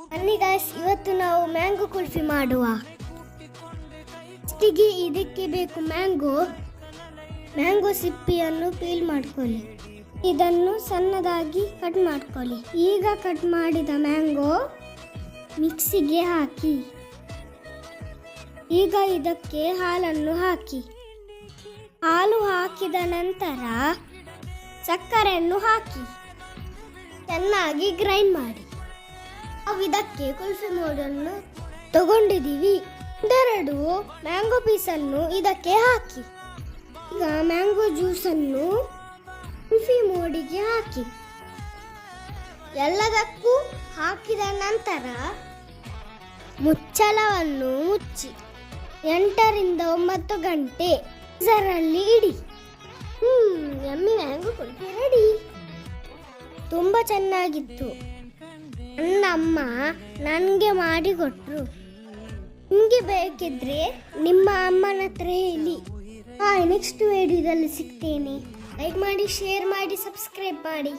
ಬನ್ನಿ ಗಾಯ್ಸ್, ಇವತ್ತು ನಾವು ಮ್ಯಾಂಗೋ ಕುಲ್ಫಿ ಮಾಡುವ. ಇದಕ್ಕೆ ಬೇಕು ಮ್ಯಾಂಗೋ ಸಿಪ್ಪಿಯನ್ನು ಪೀಲ್ ಮಾಡ್ಕೊಳ್ಳಿ. ಇದನ್ನು ಸಣ್ಣದಾಗಿ ಕಟ್ ಮಾಡ್ಕೊಳ್ಳಿ. ಈಗ ಕಟ್ ಮಾಡಿದ ಮ್ಯಾಂಗೋ ಮಿಕ್ಸಿಗೆ ಹಾಕಿ. ಈಗ ಇದಕ್ಕೆ ಹಾಲನ್ನು ಹಾಕಿ. ಹಾಲು ಹಾಕಿದ ನಂತರ ಸಕ್ಕರೆಯನ್ನು ಹಾಕಿ ಚೆನ್ನಾಗಿ ಗ್ರೈಂಡ್ ಮಾಡಿ. ನಾವು ಇದಕ್ಕೆ ಕುಲ್ಫಿ ಮೋಡನ್ನು ತಗೊಂಡಿದ್ದೀವಿ. ಒಂದೆರಡು ಮ್ಯಾಂಗೋ ಪೀಸನ್ನು ಇದಕ್ಕೆ ಹಾಕಿ. ಈಗ ಮ್ಯಾಂಗೋ ಜ್ಯೂಸನ್ನು ಕುಲ್ಫಿ ಮೋಡಿಗೆ ಹಾಕಿ. ಎಲ್ಲದಕ್ಕೂ ಹಾಕಿದ ನಂತರ ಮುಚ್ಚಳವನ್ನು ಮುಚ್ಚಿ 8 ರಿಂದ 9 ಗಂಟೆ ಇದರಲ್ಲಿ ಇಡಿ. Yummy mango kulfi ready. ತುಂಬಾ ಚೆನ್ನಾಗಿತ್ತು. ನನ್ನ ಅಮ್ಮ ನನಗೆ ಮಾಡಿಕೊಟ್ರು. ನಿಮಗೆ ಬೇಕಿದ್ರೆ ನಿಮ್ಮ ಅಮ್ಮನ ಹತ್ರ ಹೇಳಿ. ನೆಕ್ಸ್ಟ್ ವಿಡಿಯೋದಲ್ಲಿ ಸಿಗ್ತೇನೆ. ಲೈಕ್ ಮಾಡಿ, ಶೇರ್ ಮಾಡಿ, ಸಬ್ಸ್ಕ್ರೈಬ್ ಮಾಡಿ.